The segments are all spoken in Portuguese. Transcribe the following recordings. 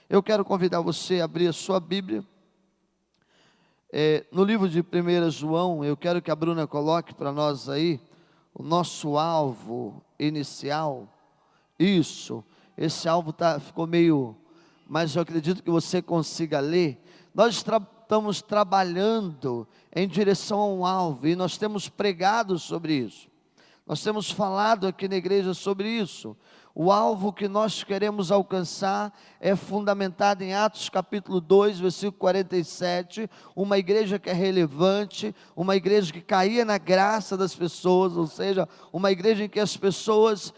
Eu quero convidar você a abrir a sua Bíblia. No livro de 1 João, eu quero que a Bruna coloque para nós aí o nosso alvo inicial. Isso, esse alvo ficou meio, mas eu acredito que você consiga ler. Nós estamos trabalhando em direção a um alvo e nós temos pregado sobre isso. Nós temos falado aqui na igreja sobre isso. O alvo que nós queremos alcançar é fundamentado em Atos capítulo 2, versículo 47, uma igreja que é relevante, uma igreja que caía na graça das pessoas, ou seja, uma igreja em que as pessoas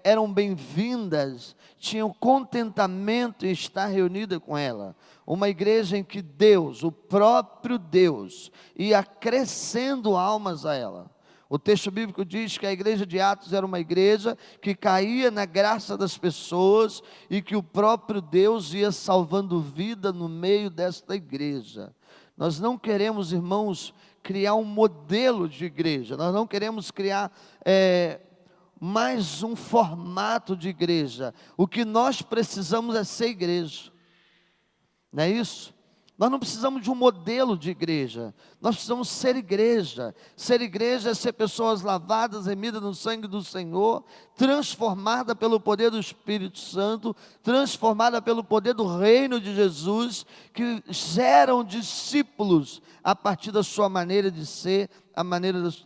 eram bem-vindas, tinham contentamento em estar reunida com ela. Uma igreja em que Deus, o próprio Deus, ia acrescendo almas a ela. O texto bíblico diz que a igreja de Atos era uma igreja que caía na graça das pessoas e que o próprio Deus ia salvando vida no meio desta igreja. Nós não queremos, irmãos, criar um modelo de igreja, nós não queremos criar mais um formato de igreja. O que nós precisamos é ser igreja, não é isso? Nós não precisamos de um modelo de igreja, nós precisamos ser igreja. Ser igreja é ser pessoas lavadas, remidas no sangue do Senhor, transformada pelo poder do Espírito Santo, transformada pelo poder do reino de Jesus, que geram discípulos a partir da sua maneira de ser,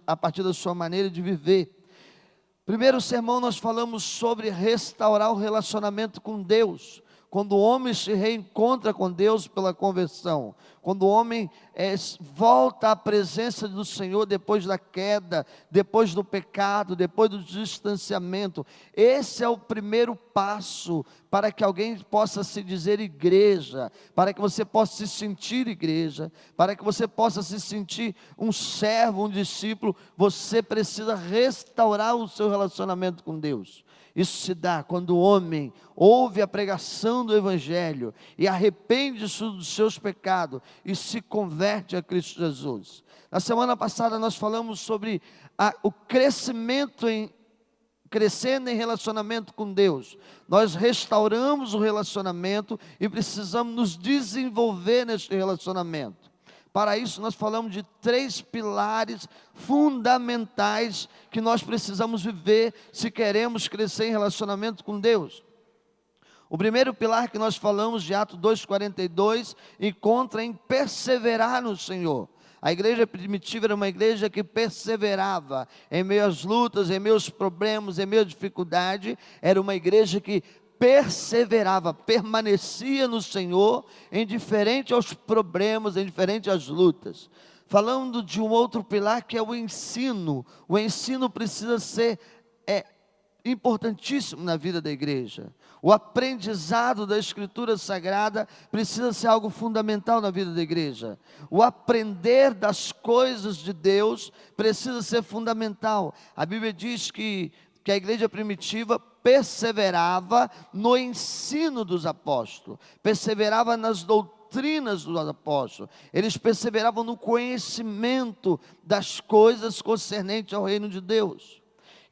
a partir da sua maneira de viver. Primeiro sermão nós falamos sobre restaurar o relacionamento com Deus. Quando o homem se reencontra com Deus pela conversão, quando o homem volta à presença do Senhor depois da queda, depois do pecado, depois do distanciamento, esse é o primeiro passo para que alguém possa se dizer igreja, para que você possa se sentir igreja, para que você possa se sentir um servo, um discípulo. Você precisa restaurar o seu relacionamento com Deus. Isso se dá quando o homem ouve a pregação do Evangelho e arrepende-se dos seus pecados e se converte a Cristo Jesus. Na semana passada nós falamos sobre o crescendo em relacionamento com Deus. Nós restauramos o relacionamento e precisamos nos desenvolver neste relacionamento. Para isso nós falamos de 3 pilares fundamentais que nós precisamos viver se queremos crescer em relacionamento com Deus. O primeiro pilar que nós falamos, de Atos 2,42, encontra em perseverar no Senhor. A igreja primitiva era uma igreja que perseverava em meio às lutas, em meio aos problemas, em meio à dificuldade. Era uma igreja que perseverava, permanecia no Senhor, indiferente aos problemas, indiferente às lutas. Falando de um outro pilar que é o ensino. O ensino precisa ser importantíssimo na vida da igreja. O aprendizado da Escritura Sagrada precisa ser algo fundamental na vida da igreja. O aprender das coisas de Deus precisa ser fundamental. A Bíblia diz que a igreja primitiva perseverava no ensino dos apóstolos, perseverava nas doutrinas dos apóstolos, eles perseveravam no conhecimento das coisas concernentes ao reino de Deus.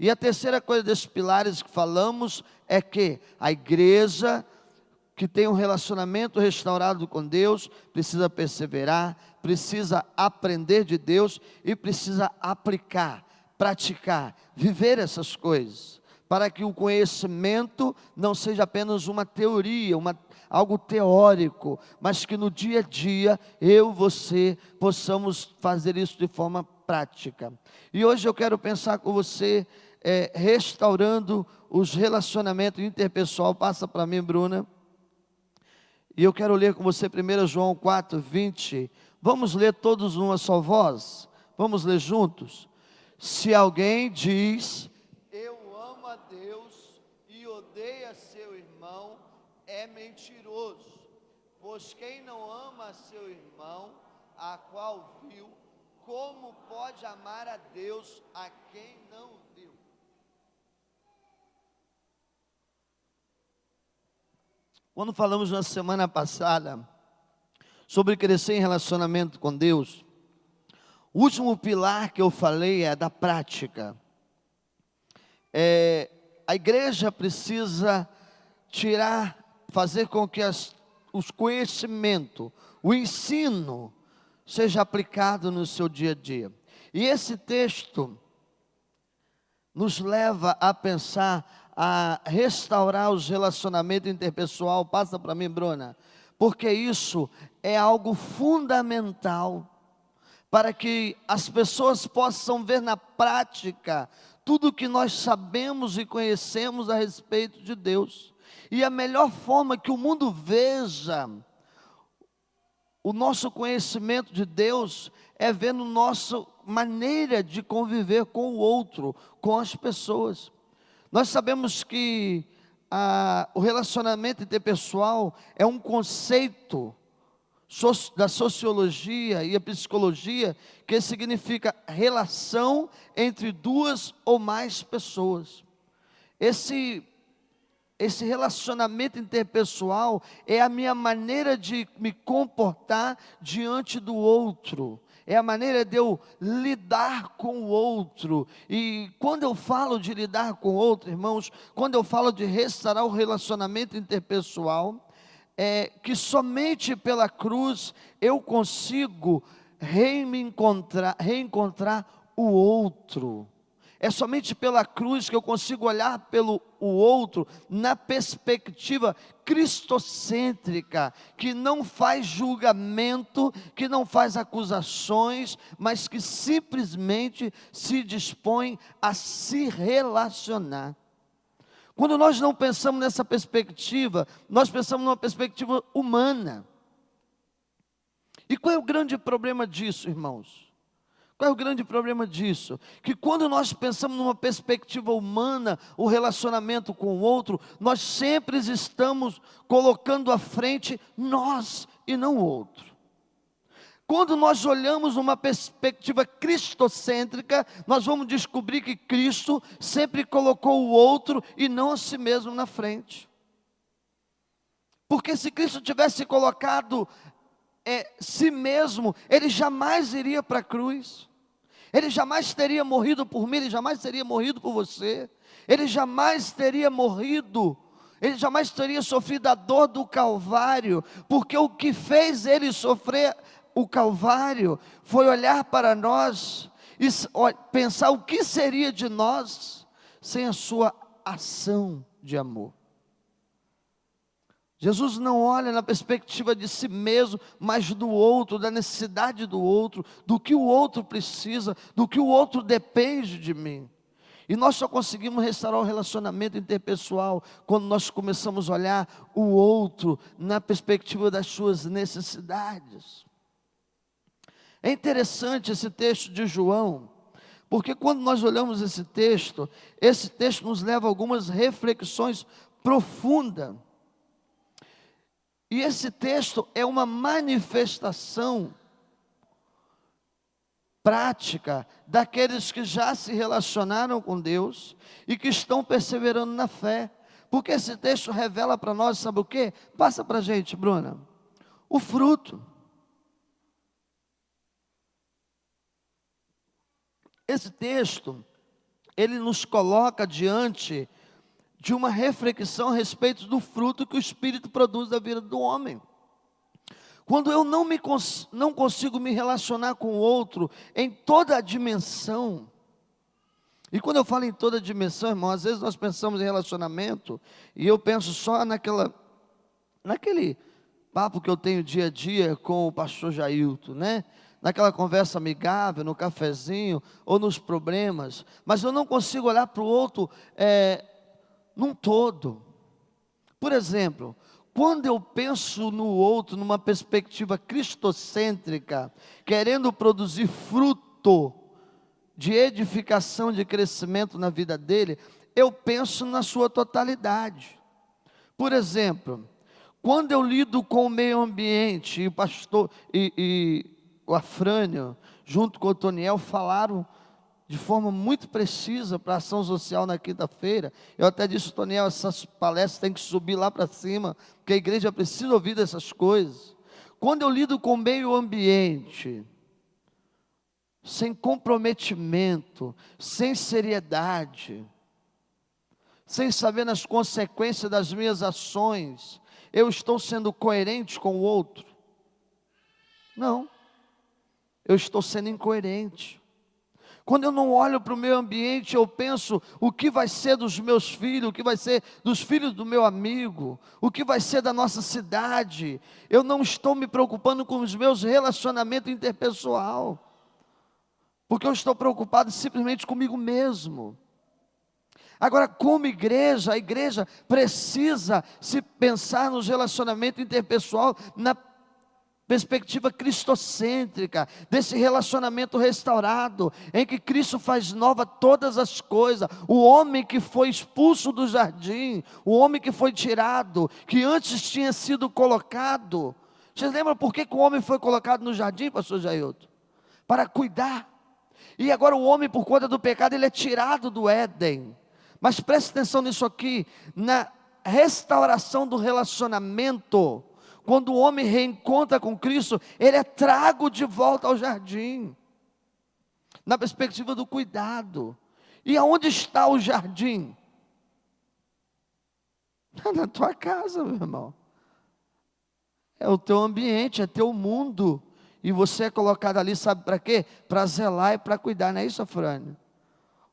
E a terceira coisa desses pilares que falamos é que a igreja que tem um relacionamento restaurado com Deus precisa perseverar, precisa aprender de Deus e precisa aplicar, praticar, viver essas coisas, para que o conhecimento não seja apenas uma teoria, algo teórico, mas que no dia a dia, você, possamos fazer isso de forma prática. E hoje eu quero pensar com você, restaurando os relacionamentos interpessoal. Passa para mim, Bruna. E eu quero ler com você 1 João 4:20. Vamos ler todos numa só voz? Vamos ler juntos? Se alguém diz: eu amo a Deus e odeia seu irmão, é mentiroso. Pois quem não ama a seu irmão, a qual viu, como pode amar a Deus a quem não viu? Quando falamos na semana passada sobre crescer em relacionamento com Deus, o último pilar que eu falei é da prática. A igreja precisa tirar fazer com que os conhecimentos, o ensino, seja aplicado no seu dia a dia. E esse texto nos leva a pensar, a restaurar os relacionamentos interpessoal. Passa para mim, Bruna, porque isso é algo fundamental para que as pessoas possam ver na prática tudo que nós sabemos e conhecemos a respeito de Deus. E a melhor forma que o mundo veja o nosso conhecimento de Deus é vendo nossa maneira de conviver com o outro, com as pessoas. Nós sabemos que o relacionamento interpessoal é um conceito da sociologia e a psicologia que significa relação entre duas ou mais pessoas. Esse relacionamento interpessoal é a minha maneira de me comportar diante do outro, é a maneira de eu lidar com o outro. E quando eu falo de lidar com o outro, irmãos, quando eu falo de restaurar o relacionamento interpessoal, é que somente pela cruz eu consigo reencontrar o outro. É somente pela cruz que eu consigo olhar pelo o outro na perspectiva cristocêntrica, que não faz julgamento, que não faz acusações, mas que simplesmente se dispõe a se relacionar. Quando nós não pensamos nessa perspectiva, nós pensamos numa perspectiva humana. E qual é o grande problema disso, irmãos? Qual é o grande problema disso? Que quando nós pensamos numa perspectiva humana, o relacionamento com o outro, nós sempre estamos colocando à frente nós e não o outro. Quando nós olhamos uma perspectiva cristocêntrica, nós vamos descobrir que Cristo sempre colocou o outro e não a si mesmo na frente. Porque se Cristo tivesse colocado si mesmo, Ele jamais iria para a cruz. Ele jamais teria morrido por mim, Ele jamais teria morrido por você. Ele jamais teria morrido, Ele jamais teria sofrido a dor do Calvário, porque o que fez Ele sofrer o Calvário foi olhar para nós e pensar o que seria de nós sem a sua ação de amor. Jesus não olha na perspectiva de si mesmo, mas do outro, da necessidade do outro, do que o outro precisa, do que o outro depende de mim. E nós só conseguimos restaurar o relacionamento interpessoal quando nós começamos a olhar o outro na perspectiva das suas necessidades. É interessante esse texto de João, porque quando nós olhamos esse texto nos leva a algumas reflexões profundas. E esse texto é uma manifestação prática daqueles que já se relacionaram com Deus e que estão perseverando na fé. Porque esse texto revela para nós, sabe o quê? Passa para a gente, Bruna. O fruto. Esse texto, ele nos coloca diante de uma reflexão a respeito do fruto que o Espírito produz da vida do homem. Quando eu não consigo me relacionar com o outro em toda a dimensão, e quando eu falo em toda a dimensão, irmão, às vezes nós pensamos em relacionamento, e eu penso só naquele papo que eu tenho dia a dia com o pastor Jailton, né? Naquela conversa amigável, no cafezinho, ou nos problemas, mas eu não consigo olhar para o outro num todo. Por exemplo, quando eu penso no outro numa perspectiva cristocêntrica, querendo produzir fruto de edificação, de crescimento na vida dele, eu penso na sua totalidade. Por exemplo, quando eu lido com o meio ambiente, e o pastor e o Afrânio, junto com o Toniel, falaram de forma muito precisa para a ação social na quinta-feira. Eu até disse, Toniel, essas palestras têm que subir lá para cima, porque a igreja precisa ouvir dessas coisas. Quando eu lido com o meio ambiente, sem comprometimento, sem seriedade, sem saber nas consequências das minhas ações, eu estou sendo coerente com o outro? Não, eu estou sendo incoerente. Quando eu não olho para o meu ambiente, eu penso o que vai ser dos meus filhos, o que vai ser dos filhos do meu amigo, o que vai ser da nossa cidade. Eu não estou me preocupando com os meus relacionamentos interpessoal, porque eu estou preocupado simplesmente comigo mesmo. Agora, como igreja, a igreja precisa se pensar nos relacionamentos interpessoal na perspectiva cristocêntrica, desse relacionamento restaurado, em que Cristo faz nova todas as coisas. O homem que foi expulso do jardim, o homem que foi tirado, que antes tinha sido colocado. Vocês lembram por que o homem foi colocado no jardim, pastor Jailton? Para cuidar. E agora o homem, por conta do pecado, ele é tirado do Éden. Mas preste atenção nisso aqui, na restauração do relacionamento. Quando o homem reencontra com Cristo, ele é trago de volta ao jardim, na perspectiva do cuidado. E aonde está o jardim? Na tua casa, meu irmão. É o teu ambiente, é teu mundo. E você é colocado ali, sabe para quê? Para zelar e para cuidar, não é isso, Afrânio?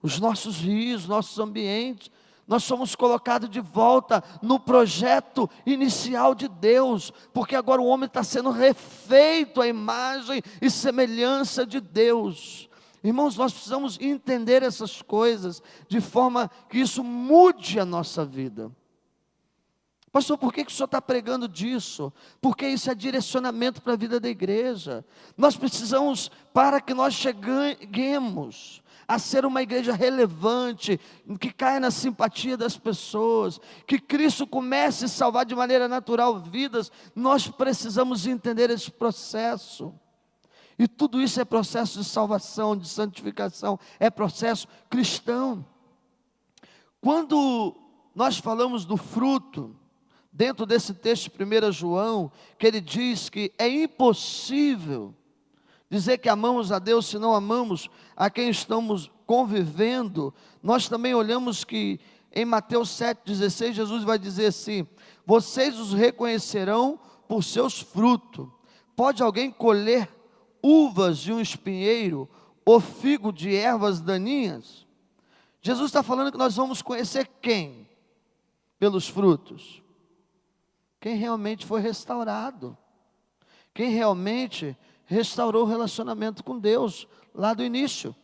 Os nossos rios, nossos ambientes. Nós somos colocados de volta no projeto inicial de Deus, porque agora o homem está sendo refeito à imagem e semelhança de Deus. Irmãos, nós precisamos entender essas coisas, de forma que isso mude a nossa vida. Pastor, por que o senhor está pregando disso? Porque isso é direcionamento para a vida da igreja. Nós precisamos, para que nós cheguemos a ser uma igreja relevante, que caia na simpatia das pessoas, que Cristo comece a salvar de maneira natural vidas, nós precisamos entender esse processo. E tudo isso é processo de salvação, de santificação, é processo cristão. Quando nós falamos do fruto, dentro desse texto de 1 João, que ele diz que é impossível dizer que amamos a Deus se não amamos a quem estamos convivendo, nós também olhamos que em Mateus 7,16, Jesus vai dizer assim: vocês os reconhecerão por seus frutos. Pode alguém colher uvas de um espinheiro ou figo de ervas daninhas? Jesus está falando que nós vamos conhecer quem? Pelos frutos. Quem realmente foi restaurado. Quem realmente restaurou o relacionamento com Deus, lá do início.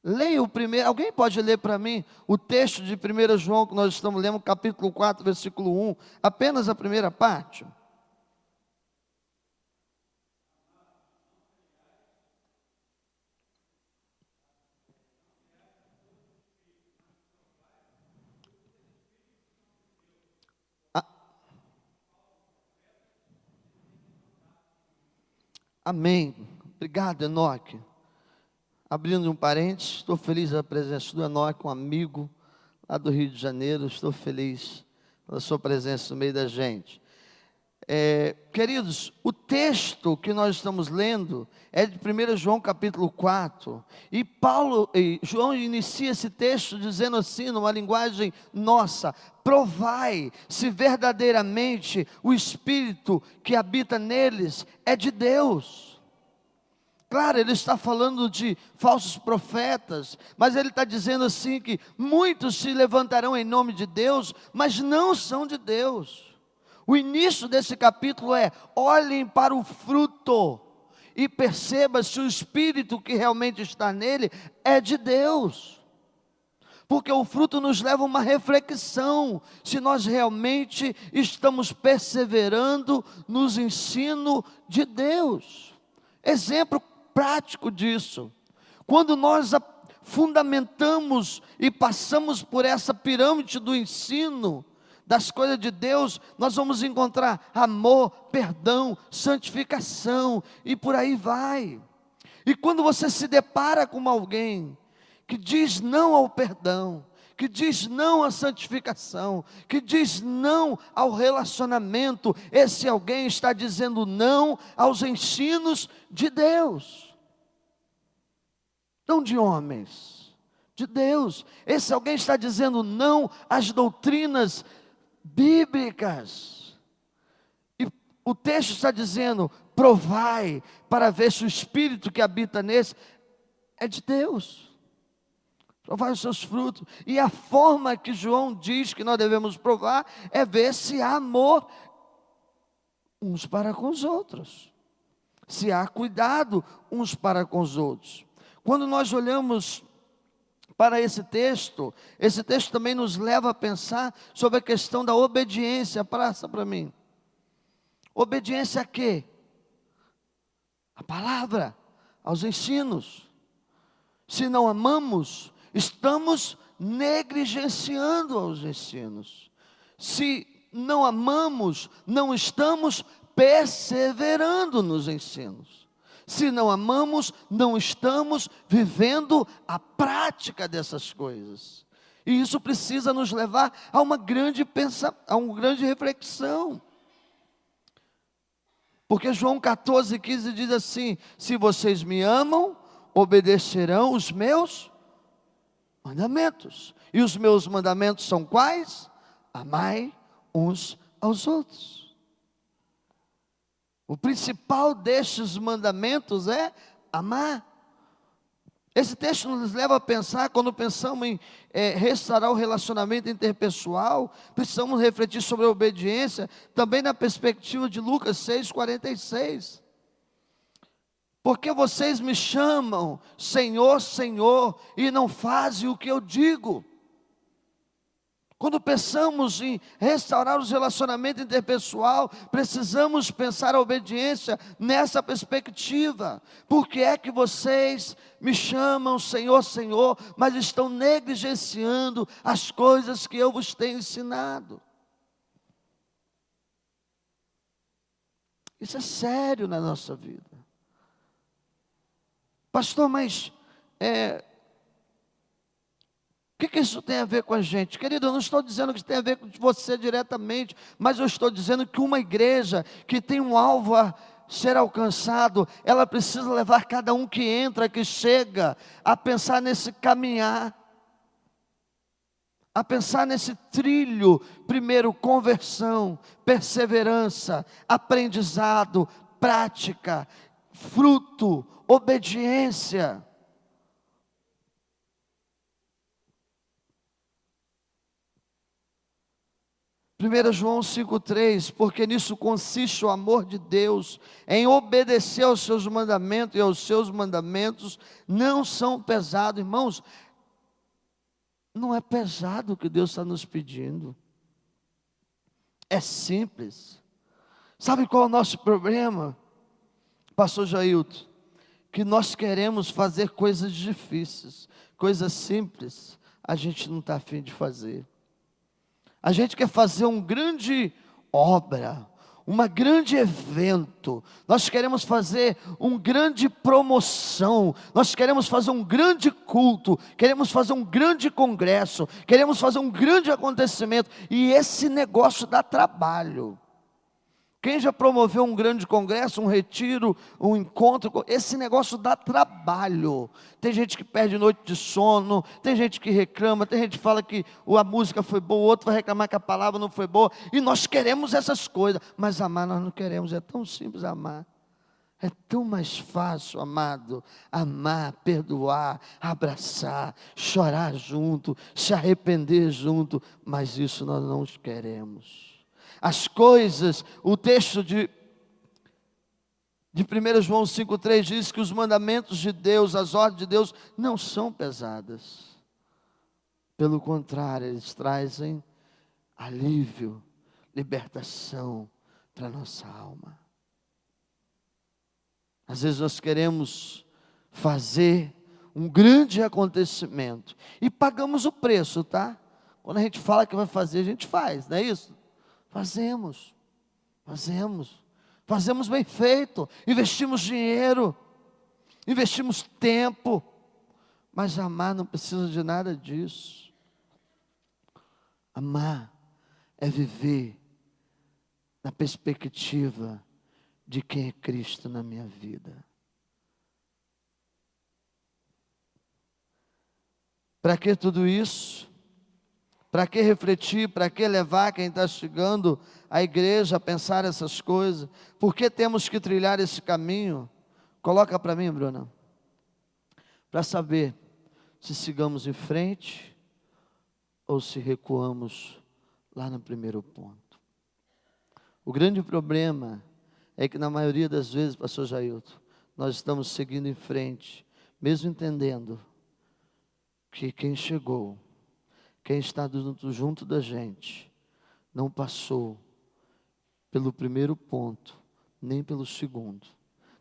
Leia o primeiro, alguém pode ler para mim o texto de 1 João que nós estamos lendo, capítulo 4, versículo 1, apenas a primeira parte. Amém. Obrigado, Enoque. Abrindo um parênteses, estou feliz da presença do Enoque, um amigo lá do Rio de Janeiro. Estou feliz pela sua presença no meio da gente. Queridos, o texto que nós estamos lendo é de 1 João capítulo 4. E João inicia esse texto dizendo assim, numa linguagem nossa: provai se verdadeiramente o Espírito que habita neles é de Deus. Claro, ele está falando de falsos profetas, mas ele está dizendo assim que muitos se levantarão em nome de Deus, mas não são de Deus. O início desse capítulo é: olhem para o fruto e perceba se o Espírito que realmente está nele é de Deus. Porque o fruto nos leva a uma reflexão, se nós realmente estamos perseverando nos ensinos de Deus. Exemplo prático disso: quando nós fundamentamos e passamos por essa pirâmide do ensino das coisas de Deus, nós vamos encontrar amor, perdão, santificação e por aí vai. E quando você se depara com alguém que diz não ao perdão, que diz não à santificação, que diz não ao relacionamento, esse alguém está dizendo não aos ensinos de Deus, não de homens, de Deus. Esse alguém está dizendo não às doutrinas bíblicas. E o texto está dizendo: provai para ver se o Espírito que habita nesse é de Deus. Provai os seus frutos. E a forma que João diz que nós devemos provar é ver se há amor uns para com os outros, se há cuidado uns para com os outros. Quando nós olhamos para esse texto também nos leva a pensar sobre a questão da obediência. Passa para mim. Obediência a quê? A palavra, aos ensinos. Se não amamos, estamos negligenciando os ensinos. Se não amamos, não estamos perseverando nos ensinos. Se não amamos, não estamos vivendo a prática dessas coisas. E isso precisa nos levar a uma grande reflexão. Porque João 14,15 diz assim: se vocês me amam, obedecerão os meus mandamentos. E os meus mandamentos são quais? Amai uns aos outros. O principal destes mandamentos é amar. Esse texto nos leva a pensar, quando pensamos em restaurar o relacionamento interpessoal, precisamos refletir sobre a obediência, também na perspectiva de Lucas 6,46. Porque vocês me chamam Senhor, Senhor, e não fazem o que eu digo. Quando pensamos em restaurar os relacionamentos interpessoal, precisamos pensar a obediência nessa perspectiva. Por que é que vocês me chamam Senhor, Senhor, mas estão negligenciando as coisas que eu vos tenho ensinado? Isso é sério na nossa vida. Pastor, mas o que isso tem a ver com a gente? Querido, eu não estou dizendo que isso tem a ver com você diretamente, mas eu estou dizendo que uma igreja que tem um alvo a ser alcançado, ela precisa levar cada um que entra, que chega, a pensar nesse caminhar, a pensar nesse trilho. Primeiro, conversão, perseverança, aprendizado, prática, fruto, obediência. 1 João 5,3, porque nisso consiste o amor de Deus, em obedecer aos seus mandamentos, e aos seus mandamentos não são pesados. Irmãos, não é pesado o que Deus está nos pedindo, é simples. Sabe qual é o nosso problema, pastor Jailton? Que nós queremos fazer coisas difíceis, coisas simples, a gente não está a fim de fazer. A gente quer fazer uma grande obra, um grande evento, nós queremos fazer uma grande promoção, nós queremos fazer um grande culto, queremos fazer um grande congresso, queremos fazer um grande acontecimento, e esse negócio dá trabalho. Quem já promoveu um grande congresso, um retiro, um encontro, esse negócio dá trabalho. Tem gente que perde noite de sono, tem gente que reclama, tem gente que fala que a música foi boa, o outro vai reclamar que a palavra não foi boa, e nós queremos essas coisas, mas amar nós não queremos. É tão simples amar, é tão mais fácil, amado, amar, perdoar, abraçar, chorar junto, se arrepender junto, mas isso nós não queremos. As coisas, o texto de 1 João 5,3 diz que os mandamentos de Deus, as ordens de Deus, não são pesadas. Pelo contrário, eles trazem alívio, libertação para a nossa alma. Às vezes nós queremos fazer um grande acontecimento e pagamos o preço, tá? Quando a gente fala que vai fazer, a gente faz, não é isso? Fazemos bem feito, investimos dinheiro, investimos tempo, mas amar não precisa de nada disso. Amar é viver na perspectiva de quem é Cristo na minha vida. Para que tudo isso? Para que refletir? Para que levar quem está chegando à igreja a pensar essas coisas? Por que temos que trilhar esse caminho? Coloca para mim, Bruna. Para saber se sigamos em frente ou se recuamos lá no primeiro ponto. O grande problema é que na maioria das vezes, pastor Jailton, nós estamos seguindo em frente, mesmo entendendo que quem chegou, quem está junto da gente, não passou pelo primeiro ponto, nem pelo segundo.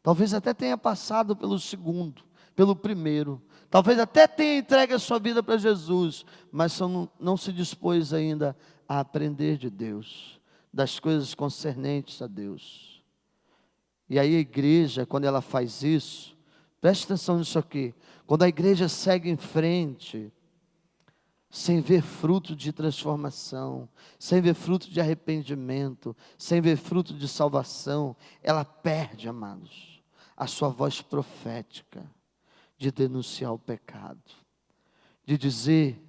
Talvez até tenha passado pelo segundo, pelo primeiro. Talvez até tenha entregue a sua vida para Jesus, mas não se dispôs ainda a aprender de Deus, das coisas concernentes a Deus. E aí a igreja, quando ela faz isso, preste atenção nisso aqui, quando a igreja segue em frente, sem ver fruto de transformação, sem ver fruto de arrependimento, sem ver fruto de salvação, ela perde, amados, a sua voz profética, de denunciar o pecado, de dizer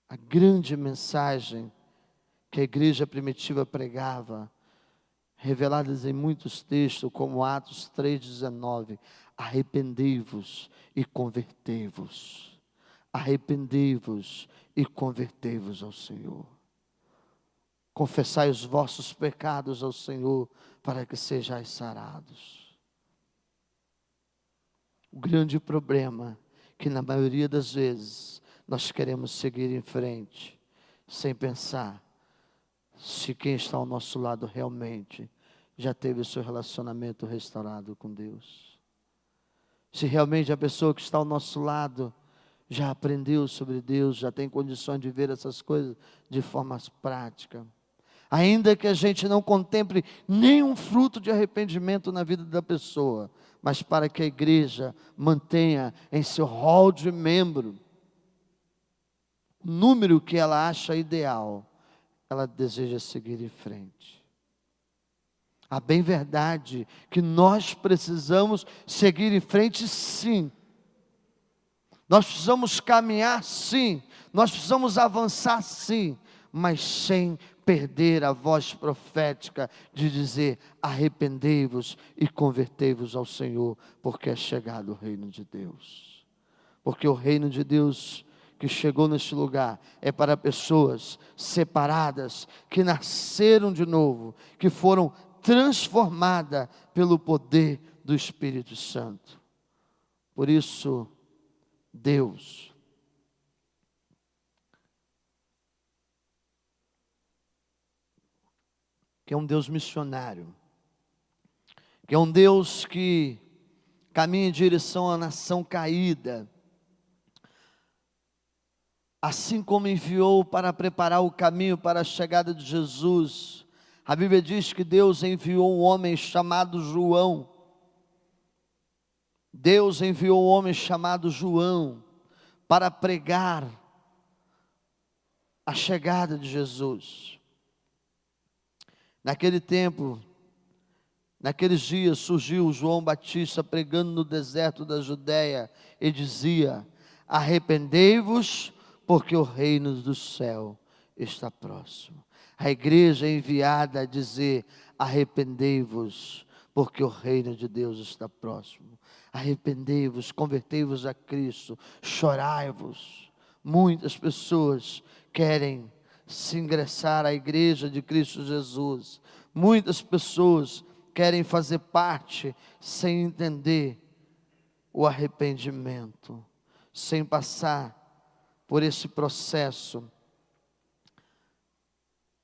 a grande mensagem que a igreja primitiva pregava, reveladas em muitos textos, como Atos 3,19, arrependei-vos e convertei-vos, arrependei-vos e convertei-vos ao Senhor, confessai os vossos pecados ao Senhor, para que sejais sarados. O grande problema é que na maioria das vezes nós queremos seguir em frente, sem pensar se quem está ao nosso lado realmente já teve o seu relacionamento restaurado com Deus. Se realmente a pessoa que está ao nosso lado já aprendeu sobre Deus, já tem condições de ver essas coisas de forma prática. Ainda que a gente não contemple nenhum fruto de arrependimento na vida da pessoa, mas para que a igreja mantenha em seu rol de membro o número que ela acha ideal, ela deseja seguir em frente. A bem verdade que nós precisamos seguir em frente, sim. Nós precisamos caminhar, sim. Nós precisamos avançar, sim, mas sem perder a voz profética de dizer: arrependei-vos e convertei-vos ao Senhor, porque é chegado o reino de Deus. Porque o reino de Deus que chegou neste lugar é para pessoas separadas, que nasceram de novo, que foram transformadas pelo poder do Espírito Santo. Por isso, Deus, que é um Deus missionário, que é um Deus que caminha em direção à nação caída, assim como enviou para preparar o caminho para a chegada de Jesus. A Bíblia diz que Deus enviou um homem chamado João. Deus enviou um homem chamado João para pregar a chegada de Jesus. Naquele tempo, naqueles dias, surgiu João Batista pregando no deserto da Judéia e dizia: arrependei-vos, porque o reino do céu está próximo. A igreja é enviada a dizer: arrependei-vos, porque o reino de Deus está próximo. Arrependei-vos, convertei-vos a Cristo, chorai-vos. Muitas pessoas querem se ingressar à igreja de Cristo Jesus. Muitas pessoas querem fazer parte sem entender o arrependimento, sem passar por esse processo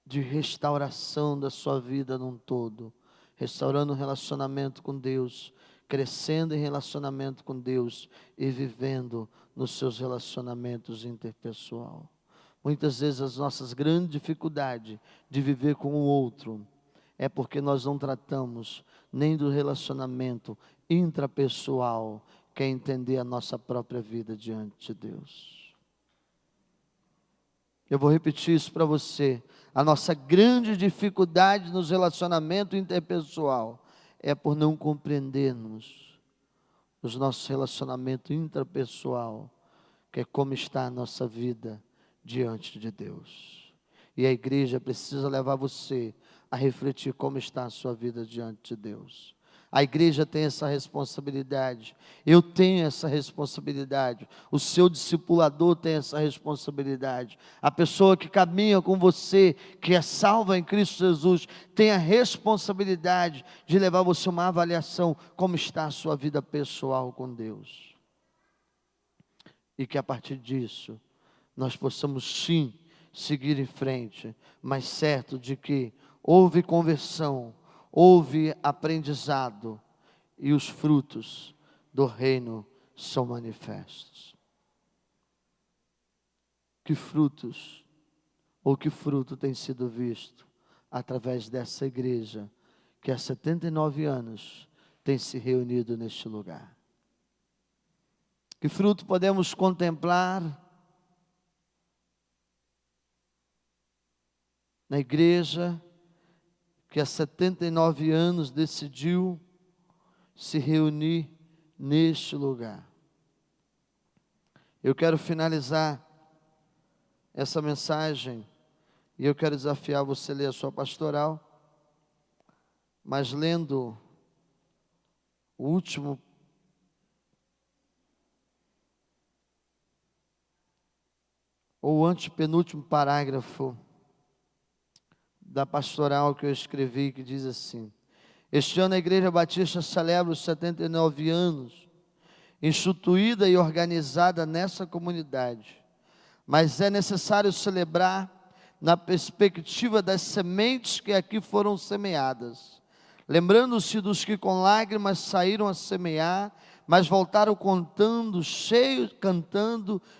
de restauração da sua vida num todo, restaurando o relacionamento com Deus, crescendo em relacionamento com Deus e vivendo nos seus relacionamentos interpessoal. Muitas vezes as nossas grandes dificuldades de viver com o outro é porque nós não tratamos nem do relacionamento intrapessoal, que é entender a nossa própria vida diante de Deus. Eu vou repetir isso para você. A nossa grande dificuldade nos relacionamentos interpessoal é por não compreendermos os nossos relacionamentos intrapessoal, que é como está a nossa vida diante de Deus. E a igreja precisa levar você a refletir como está a sua vida diante de Deus. A igreja tem essa responsabilidade, eu tenho essa responsabilidade, o seu discipulador tem essa responsabilidade, a pessoa que caminha com você, que é salva em Cristo Jesus, tem a responsabilidade de levar você a uma avaliação, como está a sua vida pessoal com Deus. E que a partir disso, nós possamos sim, seguir em frente, mas certo de que houve conversão, houve aprendizado, e os frutos do reino são manifestos. Que frutos, ou que fruto tem sido visto através dessa igreja, que há 79 anos tem se reunido neste lugar? Que fruto podemos contemplar na igreja que há 79 anos decidiu se reunir neste lugar? Eu quero finalizar essa mensagem e eu quero desafiar você a ler a sua pastoral, mas lendo o último ou antepenúltimo parágrafo da pastoral que eu escrevi, que diz assim: este ano a Igreja Batista celebra os 79 anos, instituída e organizada nessa comunidade, mas é necessário celebrar na perspectiva das sementes que aqui foram semeadas, lembrando-se dos que com lágrimas saíram a semear, mas voltaram cantando,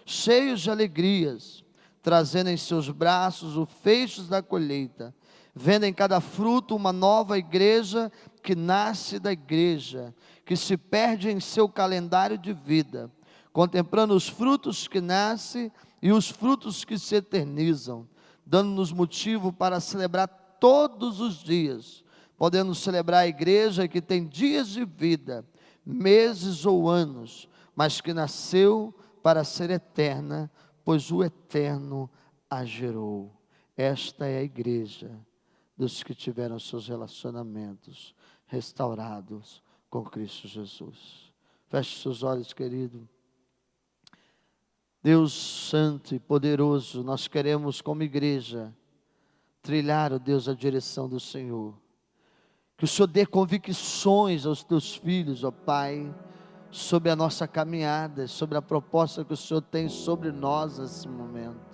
cheios de alegrias, trazendo em seus braços os feixes da colheita, vendo em cada fruto uma nova igreja que nasce da igreja, que se perde em seu calendário de vida, contemplando os frutos que nascem e os frutos que se eternizam, dando-nos motivo para celebrar todos os dias, podendo celebrar a igreja que tem dias de vida, meses ou anos, mas que nasceu para ser eterna, pois o eterno a gerou. Esta é a igreja dos que tiveram seus relacionamentos restaurados com Cristo Jesus. Feche seus olhos, querido. Deus santo e poderoso, nós queremos como igreja trilhar, ó Deus, a direção do Senhor. Que o Senhor dê convicções aos teus filhos, ó Pai, sobre a nossa caminhada, sobre a proposta que o Senhor tem sobre nós nesse momento.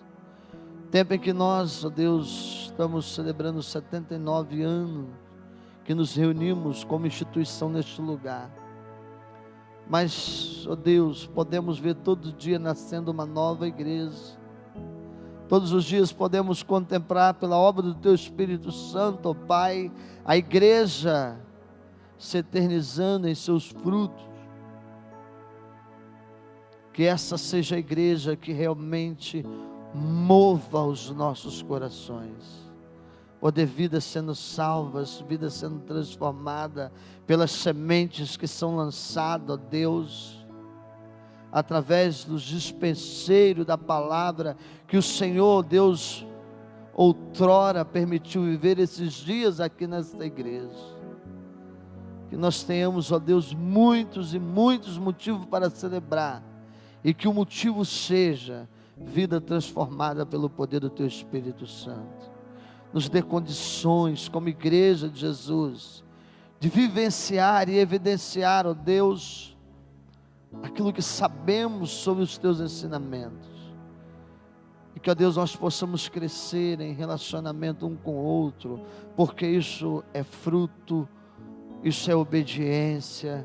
Tempo em que nós, ó Deus, estamos celebrando 79 anos, que nos reunimos como instituição neste lugar. Mas, ó Deus, podemos ver todo dia nascendo uma nova igreja. Todos os dias podemos contemplar pela obra do Teu Espírito Santo, ó Pai, a igreja se eternizando em seus frutos. Que essa seja a igreja que realmente mova os nossos corações. Poder vidas sendo salvas, vidas sendo transformadas pelas sementes que são lançadas, ó Deus, através dos dispenseiros da palavra que o Senhor, Deus, outrora permitiu viver esses dias aqui nesta igreja. Que nós tenhamos, ó Deus, muitos e muitos motivos para celebrar, e que o motivo seja vida transformada pelo poder do Teu Espírito Santo. Nos dê condições, como igreja de Jesus, de vivenciar e evidenciar, ó Deus, aquilo que sabemos sobre os Teus ensinamentos. E que, ó Deus, nós possamos crescer em relacionamento um com o outro, porque isso é fruto, isso é obediência,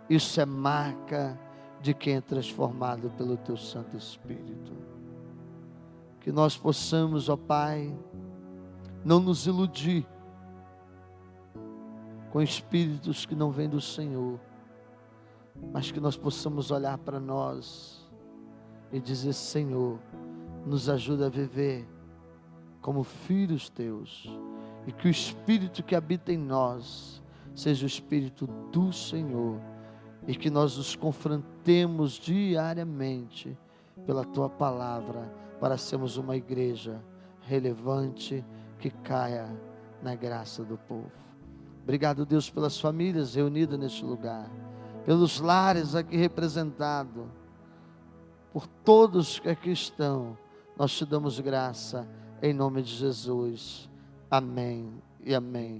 isso é marca de quem é transformado pelo Teu Santo Espírito. Que nós possamos, ó Pai, não nos iludir com espíritos que não vêm do Senhor, mas que nós possamos olhar para nós e dizer: Senhor, nos ajuda a viver como filhos Teus, e que o Espírito que habita em nós seja o Espírito do Senhor, e que nós nos confrontemos diariamente pela Tua palavra, para sermos uma igreja relevante, que caia na graça do povo. Obrigado, Deus, pelas famílias reunidas neste lugar, pelos lares aqui representados, por todos que aqui estão. Nós te damos graça, em nome de Jesus. Amém e amém.